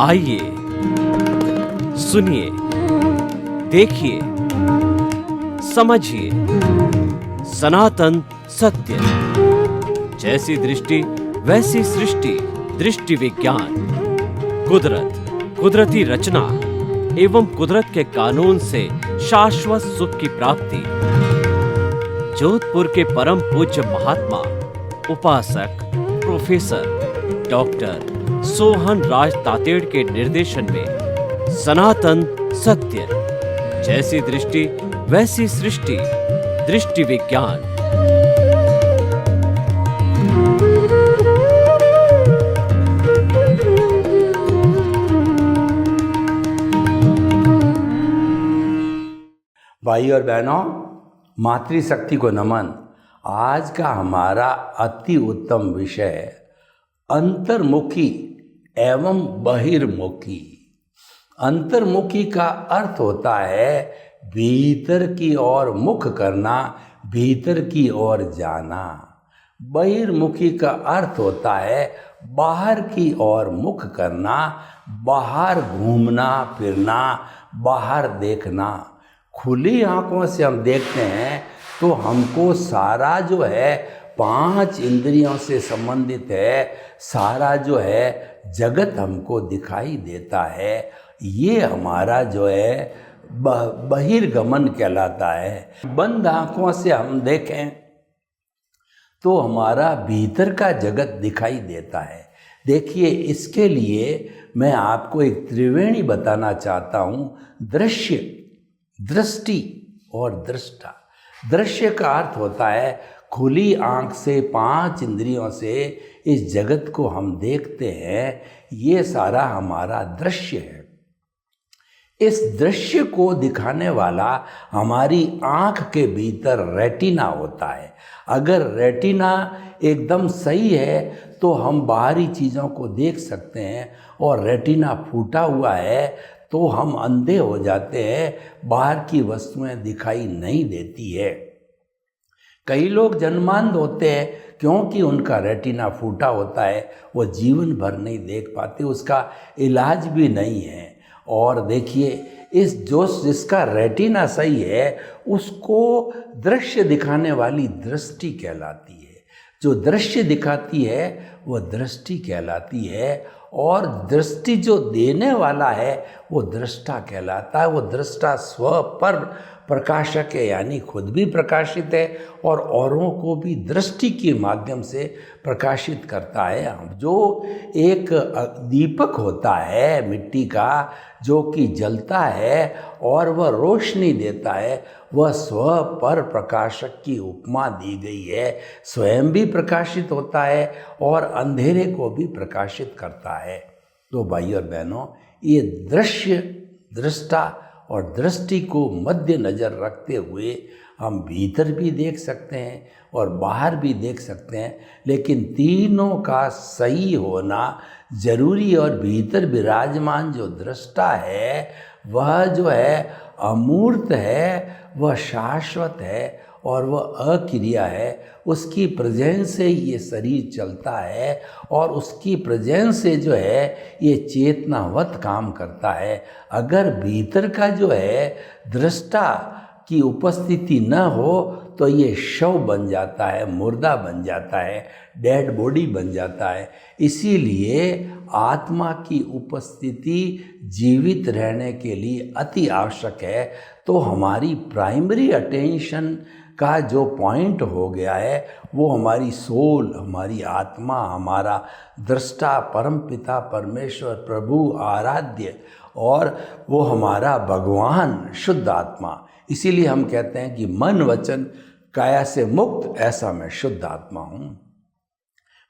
आइए, सुनिए, देखिए, समझिए सनातन सत्य। जैसी दृष्टि वैसी सृष्टि, दृष्टि विज्ञान। कुदरत, कुदरती रचना एवं कुदरत के कानून से शाश्वत सुख की प्राप्ति। जोधपुर के परम पूज्य महात्मा उपासक प्रोफेसर डॉक्टर सोहन राज तातेड़ के निर्देशन में सनातन सत्य। जैसी दृष्टि वैसी सृष्टि, दृष्टि विज्ञान। भाई और बहनों, मातृशक्ति को नमन। आज का हमारा अति उत्तम विषय अंतर्मुखी एवं बहिर्मुखी। अंतर्मुखी का अर्थ होता है भीतर की ओर मुख करना, भीतर की ओर जाना। बहिर्मुखी का अर्थ होता है बाहर की ओर मुख करना, बाहर घूमना फिरना, बाहर देखना। खुली आंखों से हम देखते हैं तो हमको सारा जो है 5 इंद्रियों से संबंधित है, सारा जो है जगत हमको दिखाई देता है। ये हमारा जो है बहिर्गमन कहलाता है। बंद आंखों से हम देखें तो हमारा भीतर का जगत दिखाई देता है। देखिए, इसके लिए मैं आपको एक त्रिवेणी बताना चाहता हूँ। दृश्य, दृष्टि और दृष्टा। दृश्य का अर्थ होता है खुली आंख से 5 इंद्रियों से इस जगत को हम देखते हैं, ये सारा हमारा दृश्य है। इस दृश्य को दिखाने वाला हमारी आंख के भीतर रेटिना होता है। अगर रेटिना एकदम सही है तो हम बाहरी चीज़ों को देख सकते हैं, और रेटिना फूटा हुआ है तो हम अंधे हो जाते हैं, बाहर की वस्तुएं दिखाई नहीं देती है। कई लोग जन्मांध होते हैं क्योंकि उनका रेटिना फूटा होता है, वो जीवन भर नहीं देख पाते, उसका इलाज भी नहीं है। और देखिए, जिसका रेटिना सही है उसको दृश्य दिखाने वाली दृष्टि कहलाती है। जो दृश्य दिखाती है वो दृष्टि कहलाती है, और दृष्टि जो देने वाला है वो दृष्टा कहलाता है। वो दृष्टा स्व पर प्रकाशक है, यानी खुद भी प्रकाशित है और औरों को भी दृष्टि के माध्यम से प्रकाशित करता है। जो एक दीपक होता है मिट्टी का, जो कि जलता है और वह रोशनी देता है, वह स्व पर प्रकाशक की उपमा दी गई है। स्वयं भी प्रकाशित होता है और अंधेरे को भी प्रकाशित करता है। तो भाई और बहनों, ये दृश्य, दृष्टा और दृष्टि को मध्य नज़र रखते हुए हम भीतर भी देख सकते हैं और बाहर भी देख सकते हैं, लेकिन तीनों का सही होना जरूरी। और भीतर विराजमान जो दृष्टा है वह जो है अमूर्त है, वह शाश्वत है और वह अक्रिया है। उसकी प्रेजेंस से ये शरीर चलता है और उसकी प्रेजेंस से जो है ये चेतनावत काम करता है। अगर भीतर का जो है दृष्टा की उपस्थिति न हो तो ये शव बन जाता है, मुर्दा बन जाता है, डेड बॉडी बन जाता है। इसीलिए आत्मा की उपस्थिति जीवित रहने के लिए अति आवश्यक है। तो हमारी प्राइमरी अटेंशन का जो पॉइंट हो गया है वो हमारी सोल, हमारी आत्मा, हमारा दृष्टा परम पिता परमेश्वर प्रभु आराध्य, और वो हमारा भगवान शुद्ध आत्मा। इसीलिए हम कहते हैं कि मन वचन काया से मुक्त ऐसा मैं शुद्ध आत्मा हूँ।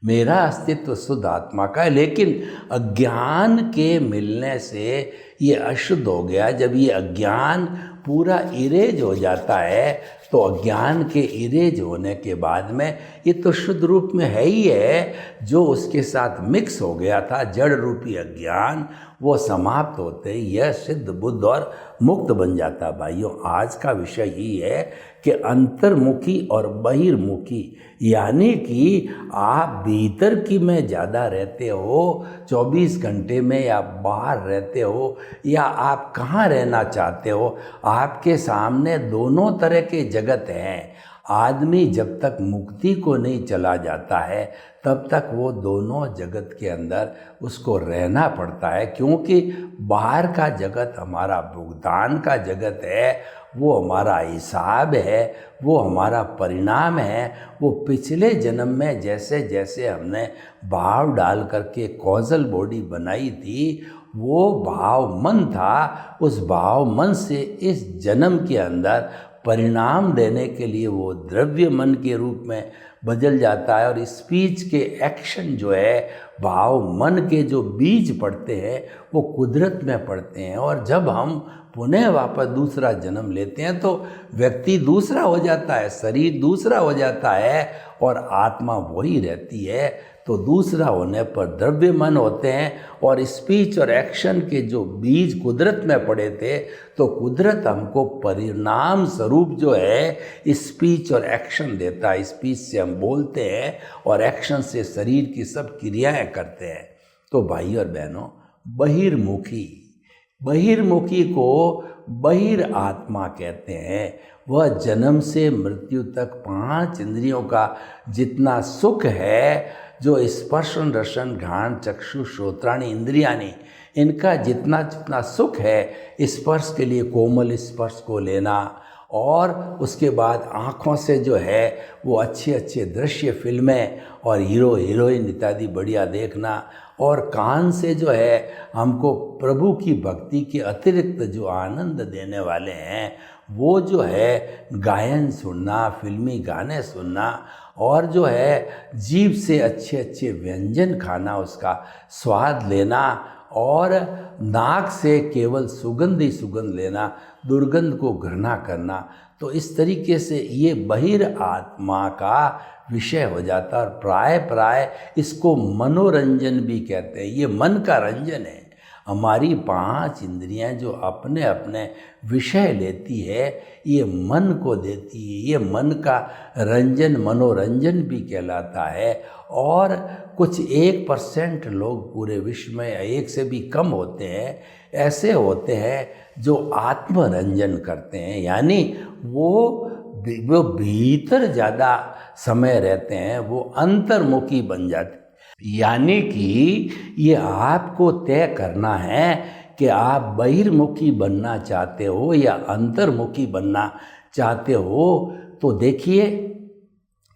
मेरा अस्तित्व शुद्ध आत्मा का है, लेकिन अज्ञान के मिलने से ये अशुद्ध हो गया। जब ये अज्ञान पूरा इरेज हो जाता है तो अज्ञान के इरेज होने के बाद में ये तो शुद्ध रूप में है ही है, जो उसके साथ मिक्स हो गया था जड़ रूपी अज्ञान, वो समाप्त होते ही यह सिद्ध बुद्ध और मुक्त बन जाता। भाइयों, आज का विषय यही है कि अंतर्मुखी और बहिर्मुखी, यानी कि आप भीतर की में ज़्यादा रहते हो 24 घंटे में, या बाहर रहते हो, या आप कहाँ रहना चाहते हो, आपके सामने दोनों तरह के जगत हैं। आदमी जब तक मुक्ति को नहीं चला जाता है तब तक वो दोनों जगत के अंदर उसको रहना पड़ता है, क्योंकि बाहर का जगत हमारा भुगतान का जगत है, वो हमारा हिसाब है, वो हमारा परिणाम है। वो पिछले जन्म में जैसे जैसे हमने भाव डाल करके कॉजल बॉडी बनाई थी, वो भाव मन था, उस भाव मन से इस जन्म के अंदर परिणाम देने के लिए वो द्रव्य मन के रूप में बदल जाता है। और स्पीच के एक्शन जो है, भाव मन के जो बीज पड़ते हैं वो कुदरत में पड़ते हैं। और जब हम पुनः वापस दूसरा जन्म लेते हैं तो व्यक्ति दूसरा हो जाता है, शरीर दूसरा हो जाता है और आत्मा वही रहती है। तो दूसरा होने पर द्रव्य मन होते हैं, और स्पीच और एक्शन के जो बीज कुदरत में पड़े थे, तो कुदरत हमको परिणाम स्वरूप जो है स्पीच और एक्शन देता है। स्पीच से हम बोलते हैं और एक्शन से शरीर की सब क्रियाएं करते हैं। तो भाई और बहनों, बहिर्मुखी को बहिर आत्मा कहते हैं। वह जन्म से मृत्यु तक 5 इंद्रियों का जितना सुख है, जो स्पर्शन रसन घ्राण चक्षु श्रोत्राणी इंद्रियाणी, इनका जितना जितना सुख है, स्पर्श के लिए कोमल स्पर्श को लेना, और उसके बाद आँखों से जो है वो अच्छे अच्छे दृश्य फिल्में और हीरो हीरोइन इत्यादि बढ़िया देखना, और कान से जो है हमको प्रभु की भक्ति के अतिरिक्त जो आनंद देने वाले हैं, वो जो है गायन सुनना, फिल्मी गाने सुनना, और जो है जीभ से अच्छे अच्छे व्यंजन खाना, उसका स्वाद लेना, और नाक से केवल सुगंध ही सुगंध लेना, दुर्गंध को घृणा करना। तो इस तरीके से ये बहिर आत्मा का विषय हो जाता है। और प्राय इसको मनोरंजन भी कहते हैं। ये मन का रंजन है। हमारी 5 इंद्रियां जो अपने अपने विषय लेती है, ये मन को देती है। ये मन का रंजन मनोरंजन भी कहलाता है। और कुछ 1% लोग पूरे विश्व में, 1 से भी कम होते हैं, ऐसे होते हैं जो आत्मरंजन करते हैं, यानी वो भीतर ज़्यादा समय रहते हैं, वो अंतर्मुखी बन जाते हैं। यानी कि ये आपको तय करना है कि आप बहिर्मुखी बनना चाहते हो या अंतर्मुखी बनना चाहते हो। तो देखिए,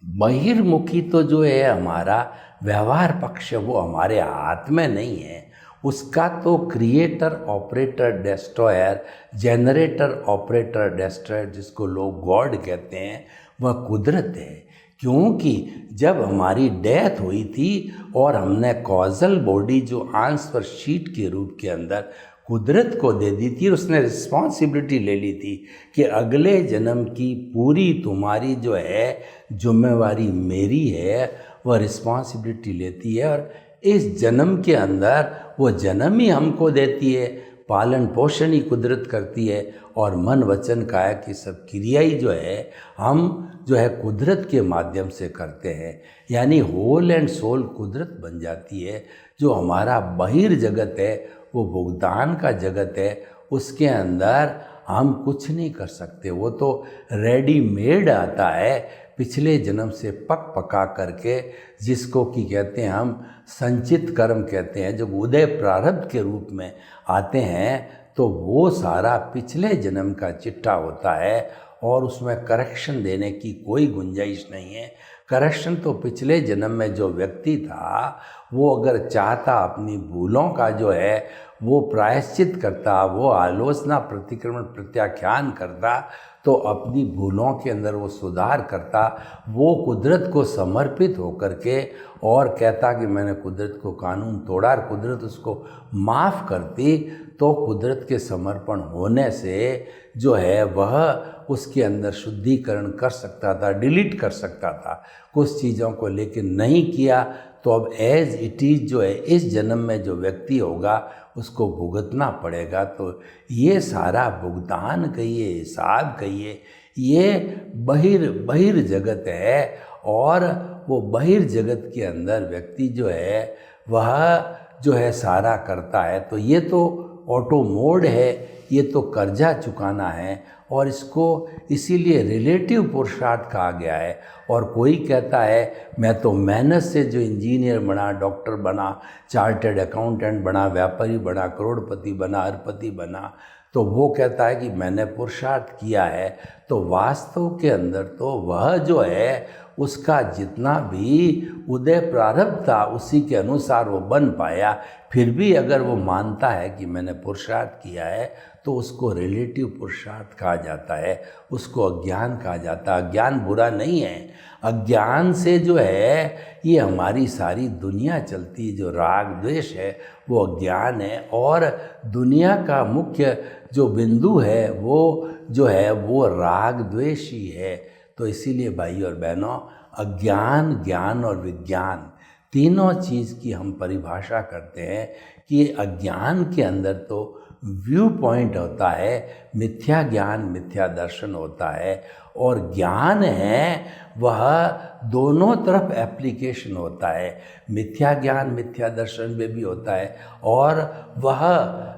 बहिर्मुखी तो जो है हमारा व्यवहार पक्ष, वो हमारे हाथ में नहीं है। उसका तो creator operator destroyer, generator operator destroyer, जिसको लोग गॉड कहते हैं, वह कुदरत है। क्योंकि जब हमारी डेथ हुई थी और हमने कॉजल बॉडी जो आंसर शीट के रूप के अंदर कुदरत को दे दी थी, उसने रिस्पॉन्सिबिलिटी ले ली थी कि अगले जन्म की पूरी तुम्हारी जो है जिम्मेवारी मेरी है, वह रिस्पॉन्सिबिलिटी लेती है। और इस जन्म के अंदर वो जन्म ही हमको देती है, पालन पोषण ही कुदरत करती है, और मन वचन काया की सब क्रिया ही जो है हम जो है कुदरत के माध्यम से करते हैं। यानी होल एंड सोल कुदरत बन जाती है। जो हमारा बहिर जगत है वो भुगतान का जगत है, उसके अंदर हम कुछ नहीं कर सकते। वो तो रेडीमेड आता है पिछले जन्म से पक पका करके, जिसको कि कहते हैं हम संचित कर्म कहते हैं, जो उदय प्रारब्ध के रूप में आते हैं। तो वो सारा पिछले जन्म का चिट्ठा होता है और उसमें करेक्शन देने की कोई गुंजाइश नहीं है। करेक्शन तो पिछले जन्म में जो व्यक्ति था, वो अगर चाहता अपनी भूलों का जो है वो प्रायश्चित करता, वो आलोचना प्रतिक्रमण प्रत्याख्यान करता, तो अपनी भूलों के अंदर वो सुधार करता, वो कुदरत को समर्पित होकर के और कहता कि मैंने कुदरत को कानून तोड़ा, और कुदरत उसको माफ़ करती, तो कुदरत के समर्पण होने से जो है वह उसके अंदर शुद्धिकरण कर सकता था, डिलीट कर सकता था कुछ चीज़ों को, लेकिन नहीं किया। तो अब एज इट इज़ जो है इस जन्म में जो व्यक्ति होगा उसको भुगतना पड़ेगा। तो ये सारा भुगतान कहिए, हिसाब कहिए, ये बहिर जगत है, और वो बहिर जगत के अंदर व्यक्ति जो है वह जो है सारा करता है। तो ये तो ऑटो मोड है, ये तो कर्जा चुकाना है, और इसको इसीलिए रिलेटिव पुरुषार्थ कहा गया है। और कोई कहता है मैं तो मेहनत से जो इंजीनियर बना, डॉक्टर बना, चार्टर्ड अकाउंटेंट बना, व्यापारी बना, करोड़पति बना, अरबपति बना, तो वो कहता है कि मैंने पुरुषार्थ किया है। तो वास्तव के अंदर तो वह जो है उसका जितना भी उदय प्रारब्ध था उसी के अनुसार वो बन पाया। फिर भी अगर वो मानता है कि मैंने पुरुषार्थ किया है तो उसको रिलेटिव पुरुषार्थ कहा जाता है, उसको अज्ञान कहा जाता है। अज्ञान बुरा नहीं है, अज्ञान से जो है ये हमारी सारी दुनिया चलती है। जो राग द्वेष है वो अज्ञान है, और दुनिया का मुख्य जो बिंदु है वो जो है वो राग द्वेष ही है। तो इसीलिए भाई और बहनों, अज्ञान, ज्ञान और विज्ञान तीनों चीज़ की हम परिभाषा करते हैं कि अज्ञान के अंदर तो व्यू पॉइंट होता है, मिथ्या ज्ञान, मिथ्या दर्शन होता है, और ज्ञान है वह दोनों तरफ एप्लीकेशन होता है। मिथ्या ज्ञान मिथ्या दर्शन में भी होता है, और वह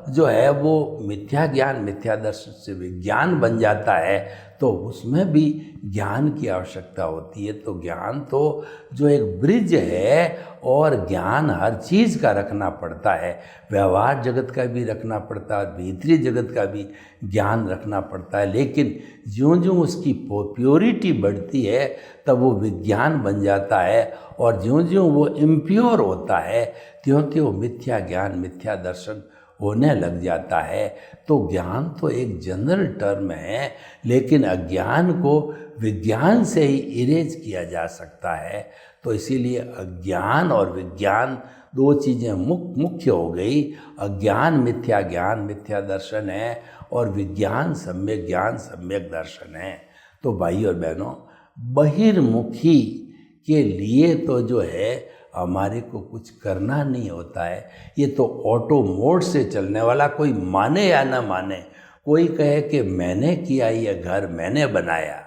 जो है वो मिथ्या ज्ञान मिथ्या दर्शन से विज्ञान बन जाता है, तो उसमें भी ज्ञान की आवश्यकता होती है। तो ज्ञान तो जो एक ब्रिज है, और ज्ञान हर चीज़ का रखना पड़ता है, व्यवहार जगत का भी रखना पड़ता है, भीतरी जगत का भी ज्ञान रखना पड़ता है। लेकिन ज्यों-ज्यों उसकी प्योरिटी बढ़ती है तब वो विज्ञान बन जाता है, और ज्यों-ज्यों वो इम्प्योर होता है त्यों-त्यों मिथ्या ज्ञान मिथ्या दर्शन होने लग जाता है। तो ज्ञान तो एक जनरल टर्म है, लेकिन अज्ञान को विज्ञान से ही इरेज किया जा सकता है। तो इसीलिए अज्ञान और विज्ञान दो चीज़ें मुख्य हो गई। अज्ञान मिथ्या दर्शन है, और विज्ञान सम्यक दर्शन है। तो भाई और बहनों, बहिर्मुखी के लिए तो जो है हमारे को कुछ करना नहीं होता है। ये तो ऑटो मोड से चलने वाला, कोई माने या ना माने, कोई कहे कि मैंने किया, ये घर मैंने बनाया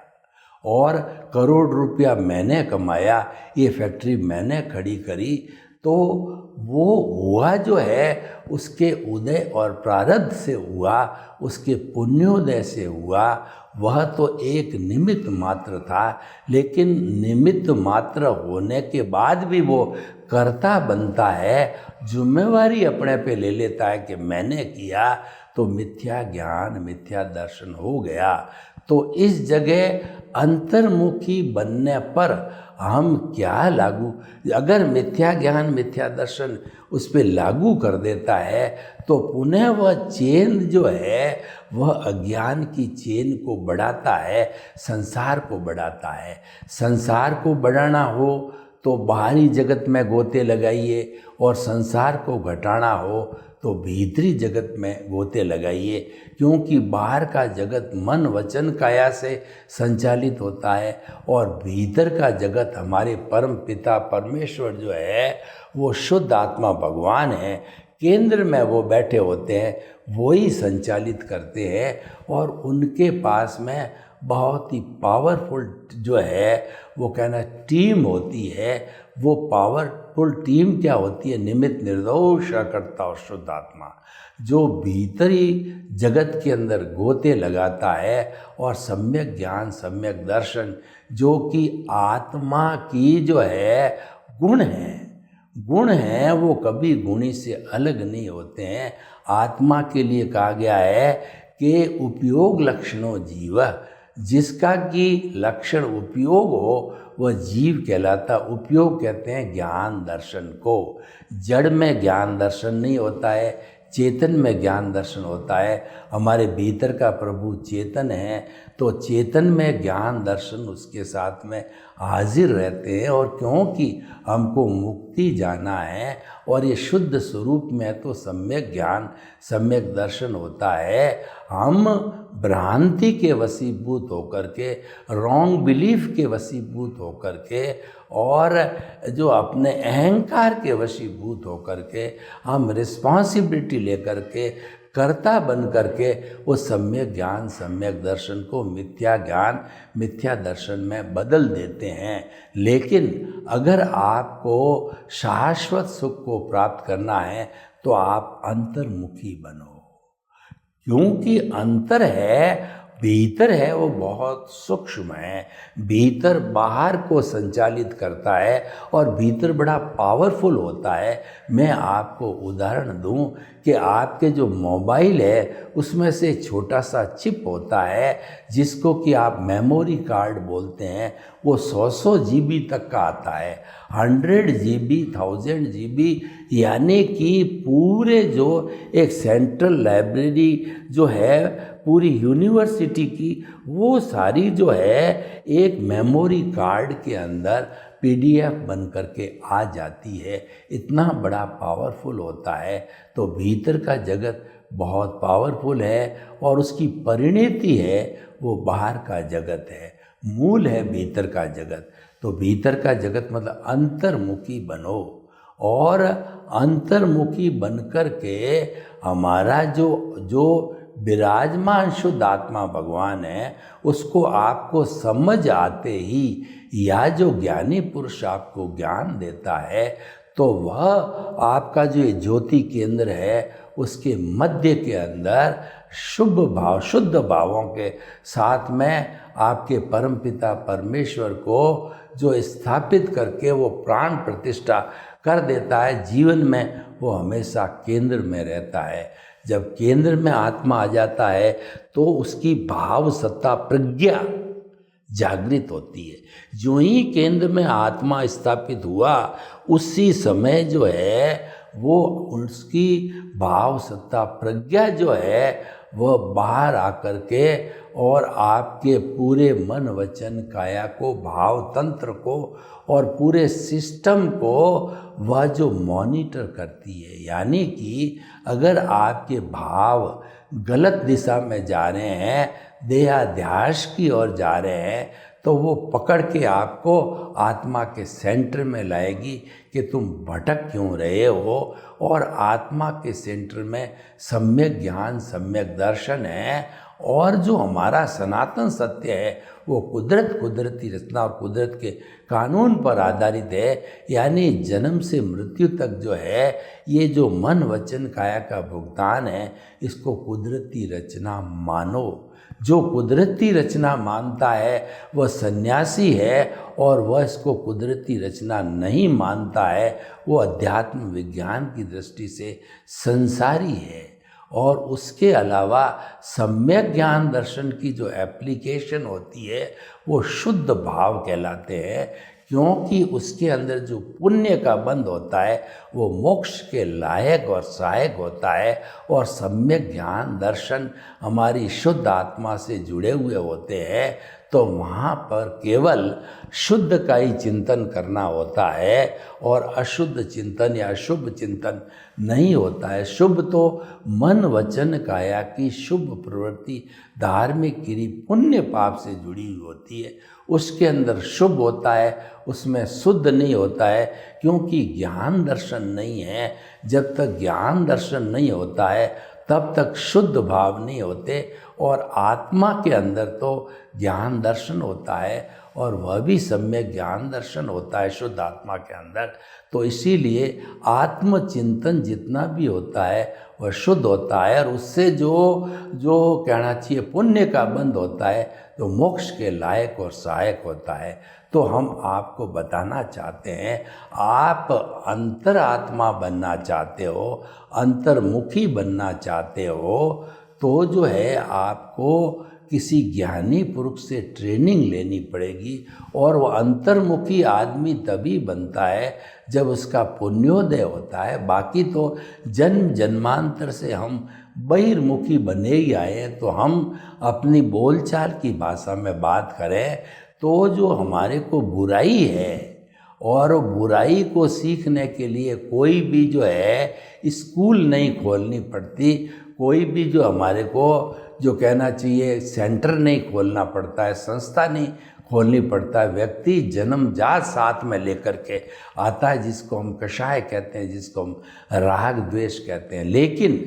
और करोड़ रुपया मैंने कमाया, ये फैक्ट्री मैंने खड़ी करी, तो वो हुआ जो है उसके उदय और प्रारब्ध से हुआ, उसके पुण्योदय से हुआ। वह तो एक निमित्त मात्र था, लेकिन निमित्त मात्र होने के बाद भी वो कर्ता बनता है, जिम्मेवारी अपने पे ले लेता है कि मैंने किया, तो मिथ्या ज्ञान मिथ्या दर्शन हो गया। तो इस जगह अंतर्मुखी बनने पर हम क्या लागू, अगर मिथ्या ज्ञान मिथ्या दर्शन उस पर लागू कर देता है तो पुनः वह चेन जो है वह अज्ञान की चेन को बढ़ाता है, संसार को बढ़ाता है। संसार को बढ़ाना हो तो बाहरी जगत में गोते लगाइए, और संसार को घटाना हो तो भीतरी जगत में गोते लगाइए, क्योंकि बाहर का जगत मन वचन काया से संचालित होता है, और भीतर का जगत हमारे परम पिता परमेश्वर जो है वो शुद्ध आत्मा भगवान है, केंद्र में वो बैठे होते हैं, वो ही संचालित करते हैं। और उनके पास में बहुत ही पावरफुल जो है वो कहना टीम होती है। वो पावरफुल टीम क्या होती है? निमित्त निर्दोष करता और शुद्ध आत्मा, जो भीतरी जगत के अंदर गोते लगाता है, और सम्यक ज्ञान सम्यक दर्शन जो कि आत्मा की जो है गुण है, वो कभी गुणी से अलग नहीं होते हैं। आत्मा के लिए कहा गया है कि उपयोग लक्षणों जीव, जिसका कि लक्षण उपयोग हो वह जीव कहलाता। उपयोग कहते हैं ज्ञान दर्शन को। जड़ में ज्ञान दर्शन नहीं होता है, चेतन में ज्ञान दर्शन होता है। हमारे भीतर का प्रभु चेतन है, तो चेतन में ज्ञान दर्शन उसके साथ में हाजिर रहते हैं। और क्योंकि हमको मुक्ति जाना है और ये शुद्ध स्वरूप में तो सम्यक ज्ञान सम्यक दर्शन होता है। हम भ्रांति के वशीभूत होकर के, रॉन्ग बिलीफ के वशीभूत होकर के, और जो अपने अहंकार के वशीभूत होकर के हम रिस्पॉन्सिबिलिटी लेकर के कर्ता बन करके वो सम्यक ज्ञान सम्यक दर्शन को मिथ्या ज्ञान मिथ्या दर्शन में बदल देते हैं। लेकिन अगर आपको शाश्वत सुख को प्राप्त करना है तो आप अंतर्मुखी बनो, क्योंकि अंतर है, भीतर है वो बहुत सूक्ष्म है, भीतर बाहर को संचालित करता है और भीतर बड़ा पावरफुल होता है। मैं आपको उदाहरण दूं कि आपके जो मोबाइल है उसमें से छोटा सा चिप होता है जिसको कि आप मेमोरी कार्ड बोलते हैं, वो 100 GB तक का आता है, 100 GB 1000 GB, यानी कि पूरे जो एक सेंट्रल लाइब्रेरी जो है पूरी यूनिवर्सिटी की, वो सारी जो है एक मेमोरी कार्ड के अंदर PDF बन करके आ जाती है। इतना बड़ा पावरफुल होता है। तो भीतर का जगत बहुत पावरफुल है और उसकी परिणति है वो बाहर का जगत है, मूल है भीतर का जगत। तो भीतर का जगत मतलब अंतर्मुखी बनो, और अंतर्मुखी बनकर के हमारा जो विराजमान शुद्ध आत्मा भगवान है उसको आपको समझ आते ही, या जो ज्ञानी पुरुष आपको ज्ञान देता है, तो वह आपका जो ये ज्योति केंद्र है उसके मध्य के अंदर शुभ भाव शुद्ध भावों के साथ में आपके परमपिता परमेश्वर को जो स्थापित करके वो प्राण प्रतिष्ठा कर देता है जीवन में, वो हमेशा केंद्र में रहता है। जब केंद्र में आत्मा आ जाता है तो उसकी भाव सत्ता प्रज्ञा जागृत होती है। जो ही केंद्र में आत्मा स्थापित हुआ उसी समय जो है वो उसकी भाव सत्ता प्रज्ञा जो है वह बाहर आकर के और आपके पूरे मन वचन काया को, भाव तंत्र को और पूरे सिस्टम को वह जो मॉनिटर करती है। यानी कि अगर आपके भाव गलत दिशा में जा रहे हैं, देहाध्यास की ओर जा रहे हैं, तो वो पकड़ के आपको आत्मा के सेंटर में लाएगी कि तुम भटक क्यों रहे हो। और आत्मा के सेंटर में सम्यक ज्ञान सम्यक दर्शन है, और जो हमारा सनातन सत्य है वो कुदरती रचना और कुदरत के कानून पर आधारित है। यानी जन्म से मृत्यु तक जो है ये जो मन वचन काया का भुगतान है, इसको कुदरती रचना मानो। जो कुदरती रचना मानता है वह सन्यासी है, और वह इसको कुदरती रचना नहीं मानता है वो अध्यात्म विज्ञान की दृष्टि से संसारी है। और उसके अलावा सम्यक ज्ञान दर्शन की जो एप्लीकेशन होती है वो शुद्ध भाव कहलाते हैं, क्योंकि उसके अंदर जो पुण्य का बंध होता है वो मोक्ष के लायक और सहायक होता है। और सम्यक ज्ञान दर्शन हमारी शुद्ध आत्मा से जुड़े हुए होते हैं, तो वहाँ पर केवल शुद्ध का ही चिंतन करना होता है और अशुद्ध चिंतन या अशुभ चिंतन नहीं होता है। शुभ तो मन वचन काया की शुभ प्रवृत्ति धार्मिक क्रिया पुण्य पाप से जुड़ी हुई होती है, उसके अंदर शुभ होता है, उसमें शुद्ध नहीं होता है, क्योंकि ज्ञान दर्शन नहीं है। जब तक ज्ञान दर्शन नहीं होता है तब तक शुद्ध भाव नहीं होते, और आत्मा के अंदर तो ज्ञान दर्शन होता है और वह भी सम्यक ज्ञान दर्शन होता है शुद्ध आत्मा के अंदर। तो इसीलिए आत्मचिंतन जितना भी होता है वह शुद्ध होता है, और उससे जो कहना चाहिए पुण्य का बंध होता है तो मोक्ष के लायक और सहायक होता है। तो हम आपको बताना चाहते हैं, आप अंतरात्मा बनना चाहते हो, अंतर्मुखी बनना चाहते हो, तो जो है आपको किसी ज्ञानी पुरुष से ट्रेनिंग लेनी पड़ेगी। और वो अंतर्मुखी आदमी तभी बनता है जब उसका पुण्योदय होता है। बाकी तो जन्म जन्मांतर से हम बहिर्मुखी बने ही आए हैं। तो हम अपनी बोलचाल की भाषा में बात करें तो जो हमारे को बुराई है, और बुराई को सीखने के लिए कोई भी जो है स्कूल नहीं खोलनी पड़ती, कोई भी जो हमारे को जो कहना चाहिए सेंटर नहीं खोलना पड़ता है, संस्था नहीं खोलनी पड़ता है। व्यक्ति जन्मजात साथ में लेकर के आता है, जिसको हम कषाय कहते हैं, जिसको हम राग द्वेष कहते हैं। लेकिन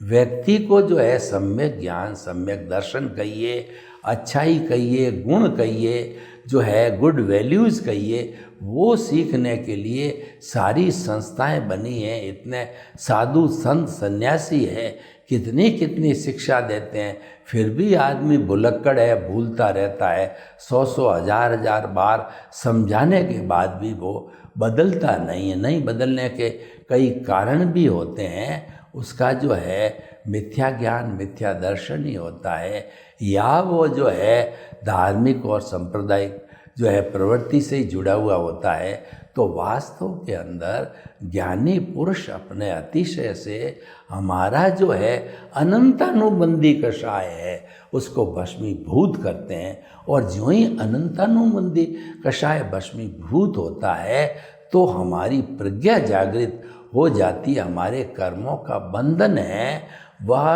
व्यक्ति को जो है सम्यक ज्ञान, सम्यक दर्शन कहिए, अच्छाई कहिए, गुण कहिए, जो है गुड वैल्यूज़ कहिए, वो सीखने के लिए सारी संस्थाएं बनी हैं। इतने साधु संत सन्यासी हैं, कितनी कितनी शिक्षा देते हैं, फिर भी आदमी भुलक्कड़ है, भूलता रहता है। 100 हजार बार समझाने के बाद भी वो बदलता नहीं है। नहीं बदलने के कई कारण भी होते हैं। उसका जो है मिथ्या ज्ञान, मिथ्या दर्शन ही होता है, या वो जो है धार्मिक और सांप्रदायिक जो है प्रवृत्ति से ही जुड़ा हुआ होता है। तो वास्तव के अंदर ज्ञानी पुरुष अपने अतिशय से हमारा जो है अनंतानुबंधी कषाय है उसको भस्मीभूत करते हैं। और ज्यों ही अनंतानुबंधी कषाय भस्मीभूत होता है तो हमारी प्रज्ञा जागृत हो जाती है। हमारे कर्मों का बंधन है वह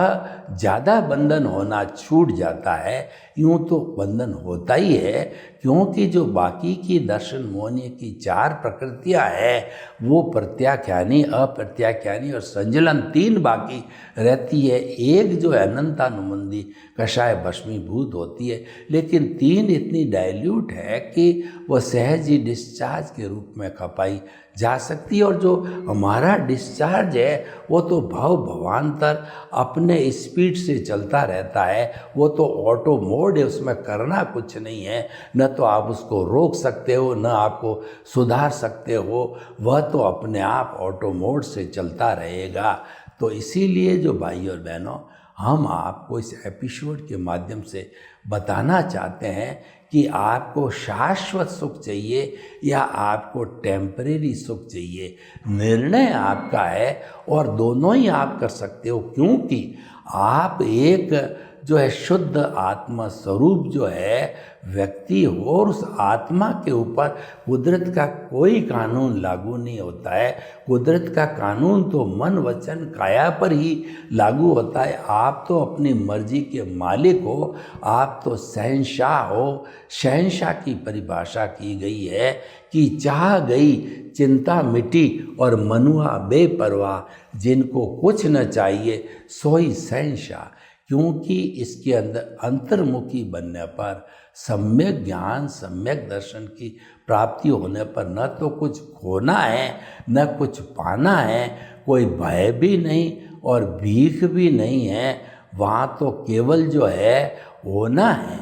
ज़्यादा बंधन होना छूट जाता है। यूँ तो बंधन होता ही है, क्योंकि जो बाकी की दर्शन मोहनीय की 4 प्रकृतियाँ हैं वो प्रत्याख्यानी, अप्रत्याख्यानी और संजलन 3 बाकी रहती है। एक जो है अनंतानुबंधी कषाय भस्मीभूत होती है, लेकिन 3 इतनी डाइल्यूट है कि वह सहज ही डिस्चार्ज के रूप में खपाई जा सकती है। और जो हमारा डिस्चार्ज है वो तो भवांतर अपने स्पीड से चलता रहता है। वो तो ऑटो मोड है, उसमें करना कुछ नहीं है। न तो आप उसको रोक सकते हो, न आपको सुधार सकते हो। वह तो अपने आप ऑटो मोड से चलता रहेगा। तो इसीलिए जो भाई और बहनों, हम आपको इस एपिसोड के माध्यम से बताना चाहते हैं कि आपको शाश्वत सुख चाहिए या आपको टेम्परेरी सुख चाहिए, निर्णय आपका है। और दोनों ही आप कर सकते हो, क्योंकि आप एक जो है शुद्ध आत्मा स्वरूप जो है व्यक्ति हो, और उस आत्मा के ऊपर कुदरत का कोई कानून लागू नहीं होता है। कुदरत का कानून तो मन वचन काया पर ही लागू होता है। आप तो अपनी मर्जी के मालिक हो, आप तो शहंशाह हो। शहंशाह की परिभाषा की गई है कि चाह गई चिंता मिटी और मनुआ बेपरवाह, जिनको कुछ न चाहिए सोई शहंशाह। क्योंकि इसके अंदर अंतर्मुखी बनने पर, सम्यक ज्ञान, सम्यक दर्शन की प्राप्ति होने पर न तो कुछ खोना है न कुछ पाना है, कोई भय भी नहीं और भीख भी नहीं है। वहाँ तो केवल जो है होना है,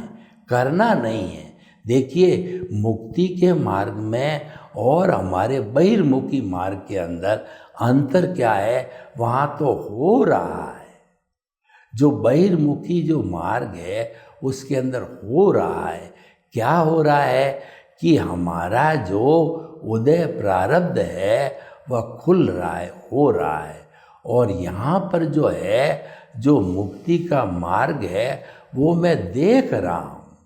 करना नहीं है। देखिए, मुक्ति के मार्ग में और हमारे बहिर्मुखी मार्ग के अंदर अंतर क्या है? वहाँ तो हो रहा है। जो बहिर्मुखी जो मार्ग है उसके अंदर हो रहा है। क्या हो रहा है कि हमारा जो उदय प्रारब्ध है वह खुल रहा है, हो रहा है। और यहाँ पर जो है जो मुक्ति का मार्ग है वो मैं देख रहा हूँ,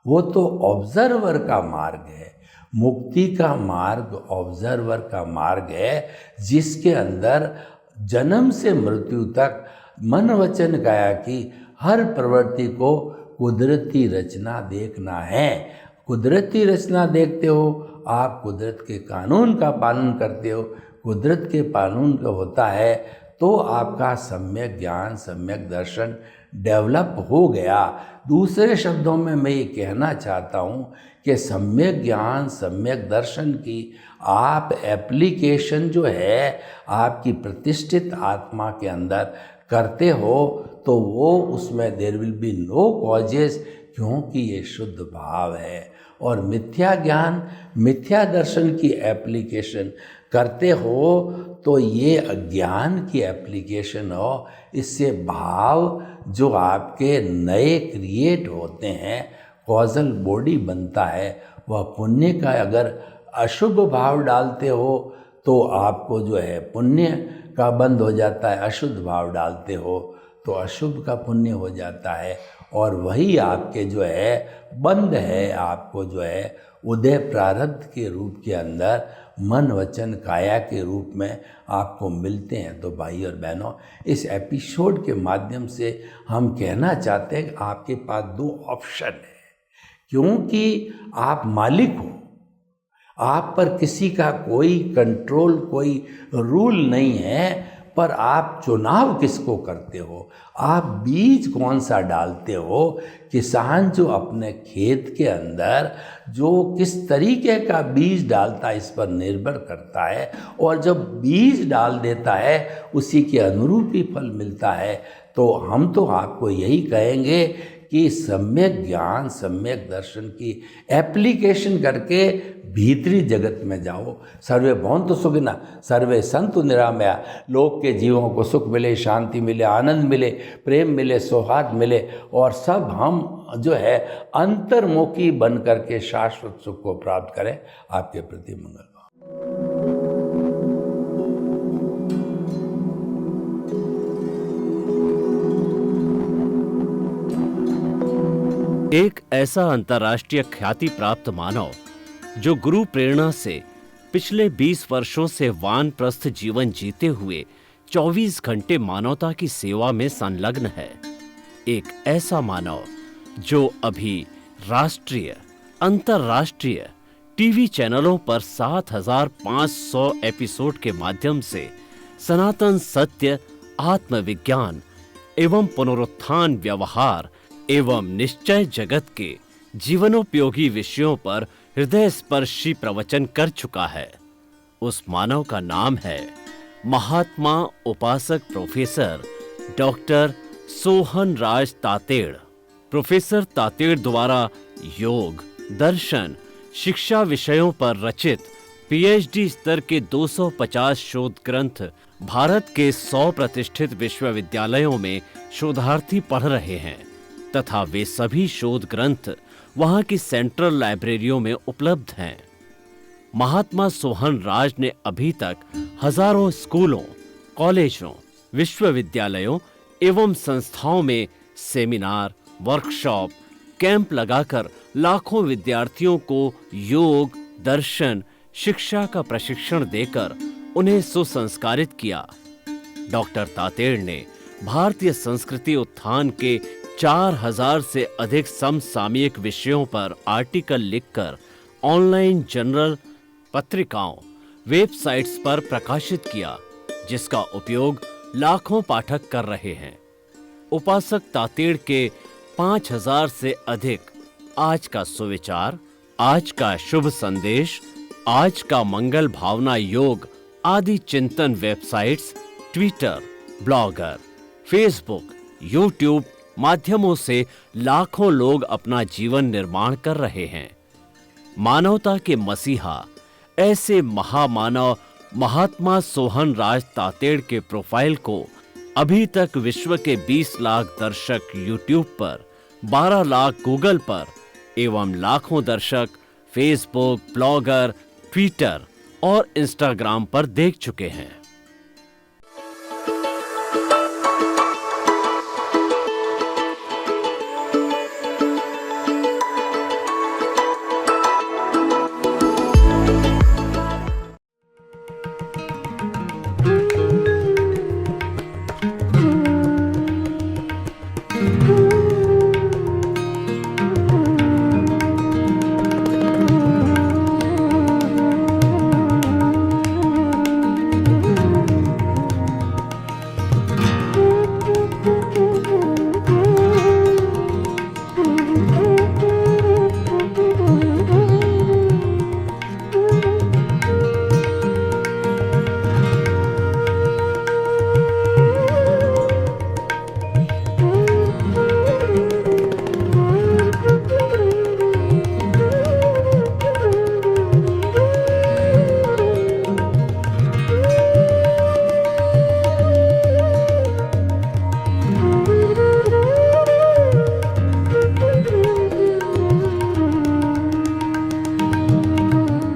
वो तो ऑब्जर्वर का मार्ग है। मुक्ति का मार्ग ऑब्जर्वर का मार्ग है, जिसके अंदर जन्म से मृत्यु तक मन वचन काया की हर प्रवृत्ति को कुदरती रचना देखना है। कुदरती रचना देखते हो, आप कुदरत के कानून का पालन करते हो, कुदरत के कानून का होता है तो आपका सम्यक ज्ञान, सम्यक दर्शन डेवलप हो गया। दूसरे शब्दों में मैं ये कहना चाहता हूँ कि सम्यक ज्ञान, सम्यक दर्शन की आप एप्लीकेशन जो है आपकी प्रतिष्ठित आत्मा के अंदर करते हो तो वो उसमें there will be no causes, क्योंकि ये शुद्ध भाव है। और मिथ्या ज्ञान, मिथ्या दर्शन की एप्लीकेशन करते हो तो ये अज्ञान की एप्लीकेशन हो। इससे भाव जो आपके नए क्रिएट होते हैं, कॉजल बॉडी बनता है, वह पुण्य का अगर अशुभ भाव डालते हो तो आपको जो है पुण्य का बंद हो जाता है, अशुद्ध भाव डालते हो तो अशुभ का पुण्य हो जाता है। और वही आपके जो है बंद है, आपको जो है उदय प्रारब्ध के रूप के अंदर मन वचन काया के रूप में आपको मिलते हैं। तो भाई और बहनों, इस एपिसोड के माध्यम से हम कहना चाहते हैं कि आपके पास दो ऑप्शन है, क्योंकि आप मालिक हो, आप पर किसी का कोई कंट्रोल, कोई रूल नहीं है, पर आप चुनाव किसको करते हो, आप बीज कौन सा डालते हो। किसान जो अपने खेत के अंदर जो किस तरीके का बीज डालता है इस पर निर्भर करता है, और जब बीज डाल देता है उसी के अनुरूप ही फल मिलता है। तो हम तो आपको यही कहेंगे कि सम्यक ज्ञान, सम्यक दर्शन की एप्लीकेशन करके भीतरी जगत में जाओ। सर्वे भवन्तु सुखिनः, सर्वे सन्तु निरामया। लोक के जीवों को सुख मिले, शांति मिले, आनंद मिले, प्रेम मिले, सौहार्द मिले, और सब हम जो है अंतर्मुखी बन करके शाश्वत सुख को प्राप्त करें। आपके प्रति मंगल। एक ऐसा अंतर्राष्ट्रीय ख्याति प्राप्त मानव जो गुरु प्रेरणा से पिछले 20 वर्षों से वानप्रस्थ जीवन जीते हुए 24 घंटे मानवता की सेवा में संलग्न है। एक ऐसा मानव जो अभी राष्ट्रीय, अंतर्राष्ट्रीय टीवी चैनलों पर 7,500 एपिसोड के माध्यम से सनातन सत्य, आत्मविज्ञान एवं पुनरुत्थान, व्यवहार एवं निश्चय जगत के जीवनोपयोगी विषयों पर हृदय स्पर्शी प्रवचन कर चुका है। उस मानव का नाम है महात्मा उपासक प्रोफेसर डॉक्टर सोहन राज तातेड़। प्रोफेसर तातेड़ द्वारा योग, दर्शन, शिक्षा विषयों पर रचित पीएचडी स्तर के 250 शोध ग्रंथ भारत के 100 प्रतिष्ठित विश्वविद्यालयों में शोधार्थी पढ़ रहे हैं, तथा वे सभी शोध ग्रंथ वहां की सेंट्रल लाइब्रेरियों में उपलब्ध हैं। महात्मा सोहन राज ने अभी तक हजारों स्कूलों, कॉलेजों, विश्वविद्यालयों एवं संस्थाओं में सेमिनार, वर्कशॉप, कैंप लगाकर लाखों विद्यार्थियों को योग, दर्शन, शिक्षा का प्रशिक्षण देकर उन्हें सुसंस्कारित किया। डॉक्टर तातेड़ ने भारतीय संस्कृति उत्थान के 4000 से अधिक समसामयिक विषयों पर आर्टिकल लिखकर ऑनलाइन जर्नल, पत्रिकाओं, वेबसाइट्स पर प्रकाशित किया, जिसका उपयोग लाखों पाठक कर रहे हैं। उपासक तातेड़ के 5000 से अधिक आज का सुविचार, आज का शुभ संदेश, आज का मंगल भावना योग आदि चिंतन websites, Twitter, blogger, Facebook, YouTube माध्यमों से लाखों लोग अपना जीवन निर्माण कर रहे हैं। मानवता के मसीहा ऐसे महामानव महात्मा सोहन राज तातेड़ के प्रोफाइल को अभी तक विश्व के 20 लाख दर्शक यूट्यूब पर, 12 लाख गूगल पर एवं लाखों दर्शक फेसबुक, ब्लॉगर, ट्विटर और इंस्टाग्राम पर देख चुके हैं।